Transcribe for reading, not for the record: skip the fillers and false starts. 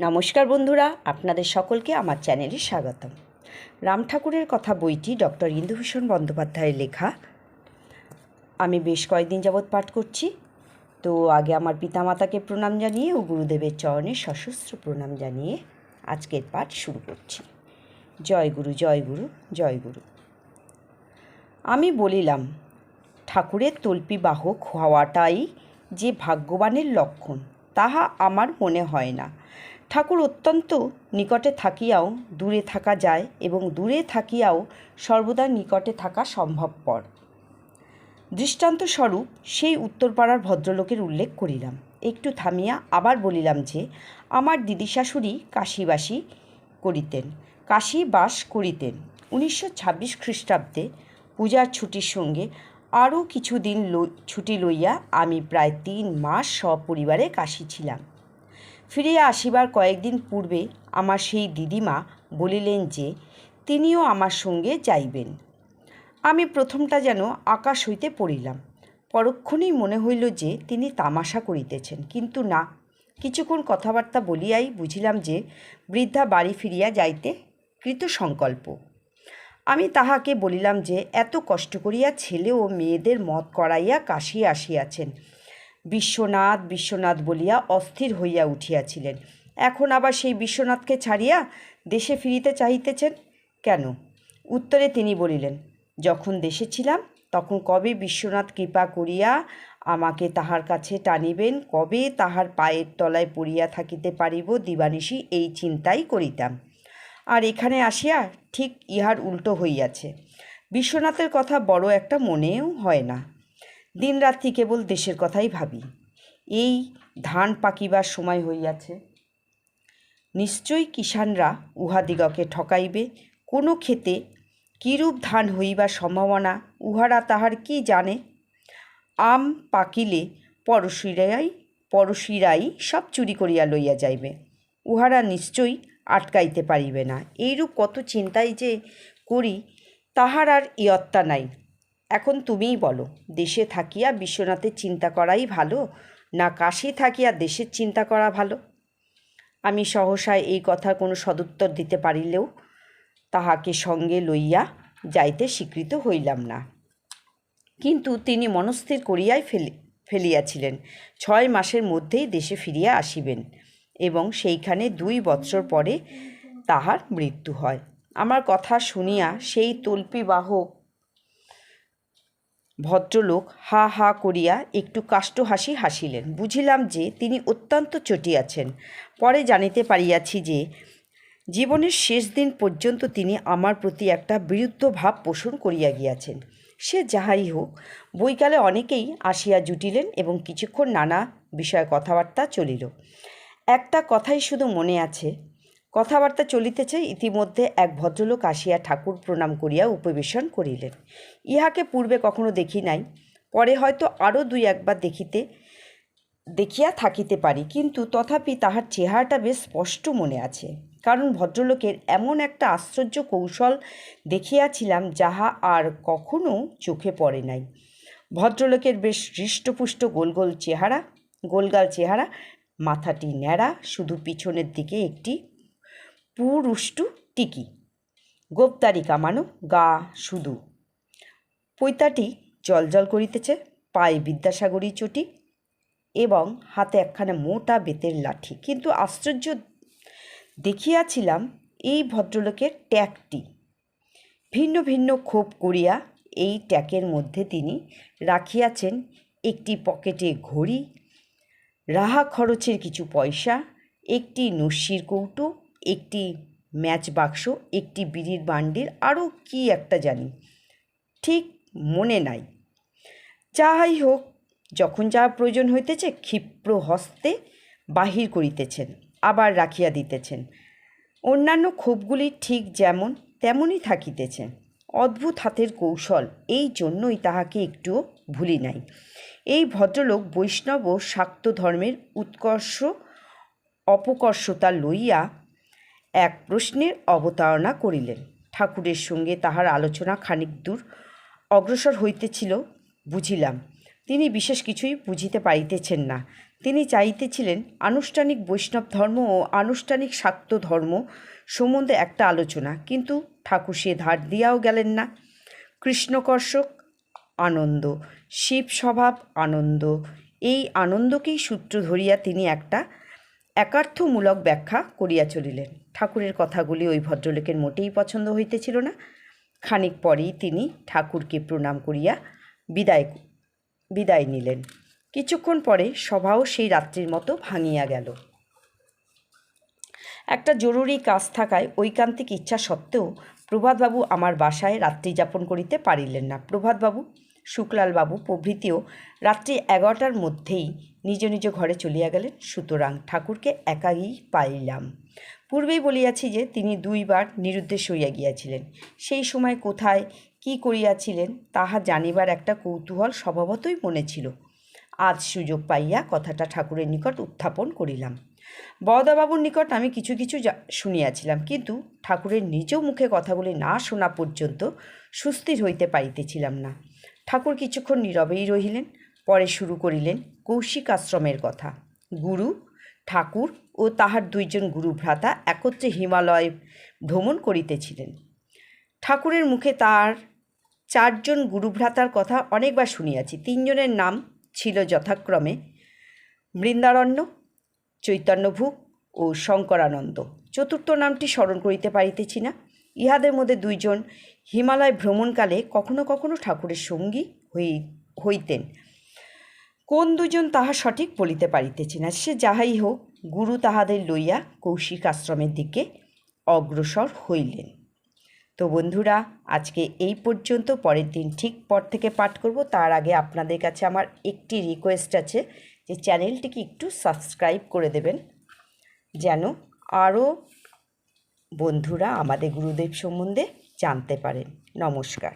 নমস্কার বন্ধুরা, আপনাদের সকলকে আমার চ্যানেলে স্বাগতম। রাম ঠাকুরের কথা বইটি ডক্টর ইন্দুভূষণ বন্দ্যোপাধ্যায়ের লেখা। আমি বেশ কয়েকদিন যাবৎ পাঠ করছি। তো আগে আমার পিতামাতাকে প্রণাম জানিয়ে ও গুরুদেবের চরণে সশস্ত্র প্রণাম জানিয়ে আজকের পাঠ শুরু করছি। জয় গুরু, জয় গুরু, জয় গুরু। আমি বলিলাম, ঠাকুরের তল্পি বাহক হওয়াটাই যে ভাগ্যবানের লক্ষণ, তাহা আমার মনে হয় না। ঠাকুর অত্যন্ত নিকটে থাকিয়াও দূরে থাকা যায় এবং দূরে থাকিয়াও সর্বদা নিকটে থাকা সম্ভবপর। দৃষ্টান্তস্বরূপ সেই উত্তরপাড়ার ভদ্রলোকের উল্লেখ করিলাম। একটু থামিয়া আবার বলিলাম যে আমার দিদি শাশুড়ি কাশীবাসী করিতেন, কাশী বাস করিতেন। 1926 খ্রিস্টাব্দে পূজার ছুটির সঙ্গে আরও কিছুদিন ছুটি লইয়া আমি প্রায় 3 মাস সপরিবারে কাশী ছিলাম। ফিরিয়া আসিবার কয়েকদিন পূর্বে আমার সেই দিদিমা বলিলেন যে তিনিও আমার সঙ্গে যাইবেন। আমি প্রথমটা যেন আকাশ হইতে পড়িলাম। পরক্ষণেই মনে হইল যে তিনি তামাশা করিতেছেন, কিন্তু না। কিছুক্ষণ কথাবার্তা বলিয়াই বুঝিলাম যে বৃদ্ধা বাড়ি ফিরিয়া যাইতে কৃতসংকল্প। আমি তাহাকে বলিলাম যে এত কষ্ট করিয়া ছেলে ও মেয়েদের মত করাইয়া কাশী আসিয়াছেন, বিশ্বনাথ বিশ্বনাথ বলিয়া অস্থির হইয়া উঠিয়াছিলেন, এখন আবার সেই বিশ্বনাথকে ছাড়িয়া দেশে ফিরিতে চাহিতেছেন কেন? উত্তরে তিনি বলিলেন, যখন দেশে ছিলাম তখন কবে বিশ্বনাথ কৃপা করিয়া আমাকে তাহার কাছে টানিবেন, কবে তাহার পায়ের তলায় পড়িয়া থাকিতে পারিব দিবানিশি এই চিন্তাই করিতাম। আর এখানে আসিয়া ঠিক ইহার উল্টো হইয়াছে। বিশ্বনাথের কথা বড় একটা মনেও হয় না। দিনরাত্রি কেবল দেশের কথাই ভাবি। এই ধান পাকিবার সময় হইয়াছে, নিশ্চয়ই কিষাণরা উহাদিগকে ঠকাইবে। কোনো ক্ষেতে কিরূপ ধান হইবার সম্ভাবনা উহারা তাহার কি জানে? আম পাকিলে পড়শিরাই সব চুরি করিয়া লইয়া যাইবে, উহারা নিশ্চয়ই আটকাইতে পারিবে না। এইরূপ কত চিন্তাই যে করি, তাহার আর ইয়ত্তা নাই। এখন তুমিই বলো, দেশে থাকিয়া বিশ্বনাথের চিন্তা করাই ভালো, না কাশী থাকিয়া দেশের চিন্তা করা ভালো? আমি সহসা এই কথার কোনো সদুত্তর দিতে পারিলেও তাহাকে সঙ্গে লইয়া যাইতে স্বীকৃত হইলাম না। কিন্তু তিনি মনস্থির করিয়াই ফেলিয়াছিলেন 6 মাসের মধ্যেই দেশে ফিরিয়া আসিবেন এবং সেইখানে 2 বৎসর পরে তাহার মৃত্যু হয়। আমার কথা শুনিয়া সেই তল্পিবাহক ভদ্রলোক হা হা করিয়া একটু কাষ্ঠ হাসি হাসিলেন। বুঝিলাম যে তিনি অত্যন্ত চটিয়াছেন। পরে জানিতে পারিয়াছি যে জীবনের শেষ দিন পর্যন্ত তিনি আমার প্রতি একটা বিরুদ্ধ ভাব পোষণ করিয়া গিয়াছেন। সে যাহাই হোক, বৈকালে অনেকেই আসিয়া জুটিলেন এবং কিছুক্ষণ নানা বিষয়ে কথাবার্তা চলিল। একটা কথাই শুধু মনে আছে। কথাবার্তা চলিতেছে, ইতিমধ্যে এক ভদ্রলোক আসিয়া ঠাকুর প্রণাম করিয়া উপবেশন করিলেন। ইহাকে পূর্বে কখনো দেখি নাই, পরে হয়তো আরও 2-1বার দেখিয়া থাকিতে পারি, কিন্তু তথাপি তাহার চেহারাটা বেশ স্পষ্ট মনে আছে। কারণ ভদ্রলোকের এমন একটা আশ্চর্য কৌশল দেখিয়াছিলাম যাহা আর কখনো চোখে পড়ে নাই। ভদ্রলোকের বেশ হৃষ্টপুষ্ট গোলগাল চেহারা, মাথাটি ন্যাড়া, শুধু পিছনের দিকে একটি পুরুষ্টু টিকি, গোপদারি কামানো, গা শুধু পৈতাটি জলজল করিতেছে, পায়ে বিদ্যাসাগরী চটি এবং হাতে একখানা মোটা বেতের লাঠি। কিন্তু আশ্চর্য দেখিয়াছিলাম এই ভদ্রলোকের ট্যাগটি। ভিন্ন ভিন্ন খোপ করিয়া এই ট্যাগের মধ্যে তিনি রাখিয়াছেন একটি পকেটে ঘড়ি, রাহা খরচের কিছু পয়সা, একটি নস্যির কৌটো, একটি ম্যাচ বাক্স, একটি বিড়ির বান্ডিল, আরও কি একটা জানি, ঠিক মনে নাই। যাহাই হোক, যখন যা প্রয়োজন হইতেছে ক্ষিপ্র হস্তে বাহির করিতেছেন, আবার রাখিয়া দিতেছেন। অন্যান্য ক্ষোভগুলি ঠিক যেমন তেমনই থাকিতেছে। অদ্ভুত হাতের কৌশল, এই জন্যই তাহাকে একটুও ভুলি নাই। এই ভদ্রলোক বৈষ্ণব ও শাক্ত ধর্মের উৎকর্ষ অপকর্ষতা লইয়া এক প্রশ্নের অবতারণা করিলেন। ঠাকুরের সঙ্গে তাহার আলোচনা খানিক দূর অগ্রসর হইতেছিল। বুঝিলাম তিনি বিশেষ কিছুই বুঝিতে পারিতেছেন না। তিনি চাইতেছিলেন আনুষ্ঠানিক বৈষ্ণব ধর্ম ও আনুষ্ঠানিক শাক্ত ধর্ম সম্বন্ধে একটা আলোচনা, কিন্তু ঠাকুর সে ধার দিয়াও গেলেন না। কৃষ্ণকর্ষক আনন্দ, শিব স্বভাব আনন্দ, এই আনন্দকেই সূত্র ধরিয়া তিনি একটা একার্থমূলক ব্যাখ্যা করিয়া চলিলেন। ঠাকুরের কথাগুলি ওই ভদ্রলোকের মোটেই পছন্দ হইতেছিল না। খানিক পরেই তিনি ঠাকুরকে প্রণাম করিয়া বিদায় নিলেন। কিছুক্ষণ পরে সভাও সেই রাত্রির মতো ভাঙিয়া গেল। একটা জরুরি কাজ থাকায় ঐকান্তিক ইচ্ছা সত্ত্বেও প্রভাতবাবু আমার বাসায় রাত্রি যাপন করিতে পারিলেন না। প্রভাতবাবু, শুক্লালবাবু প্রভৃতিও রাত্রি 11টার মধ্যেই নিজ নিজ ঘরে চলিয়া গেলেন। সুতরাং ঠাকুরকে একাই পাইলাম। পূর্বেই বলিয়াছি যে তিনি 2 বার নিরুদ্দেশ হইয়া গিয়াছিলেন। সেই সময় কোথায় কি করিয়াছিলেন তাহা জানিবার একটা কৌতূহল স্বভাবতই মনে ছিল। আজ সুযোগ পাইয়া কথাটা ঠাকুরের নিকট উত্থাপন করিলাম। বরদাবাবুর নিকট আমি কিছু কিছু শুনিয়াছিলাম, কিন্তু ঠাকুরের নিজ মুখে কথাগুলি না শোনা পর্যন্ত সুস্থির হইতে পারিতেছিলাম না। ঠাকুর কিছুক্ষণ নীরবেই রহিলেন। পরে শুরু করিলেন কৌশিক আশ্রমের কথা। গুরু ঠাকুর ও তাহার 2 জন গুরু ভ্রাতা একত্রে হিমালয় ভ্রমণ করিতেছিলেন। ঠাকুরের মুখে তার 4 জন গুরুভ্রাতার কথা অনেকবার শুনিয়াছি। 3 জনের নাম ছিল যথাক্রমে বৃন্দারণ্য, চৈতন্যভূক ও শঙ্করানন্দ। চতুর্থ নামটি স্মরণ করিতে পারিতেছি না। ইহাদের মধ্যে 2 জন হিমালয় ভ্রমণকালে কখনো কখনো ঠাকুরের সঙ্গী হইতেন। কোন 2 জন তাহা সঠিক বলিতে পারিতেছি না। সে যাহাই হোক, গুরু তাহাদের লইয়া কৌশিক আশ্রমের দিকে অগ্রসর হইলেন। তো বন্ধুরা, আজকে এই পর্যন্ত। পরের দিন ঠিক পর থেকে পাঠ করব। তার আগে আপনাদের কাছে আমার একটি রিকোয়েস্ট আছে যে চ্যানেলটিকে একটু সাবস্ক্রাইব করে দেবেন, যেন আরও বন্ধুরা আমাদের গুরুদেব সম্বন্ধে জানতে পারেন। নমস্কার।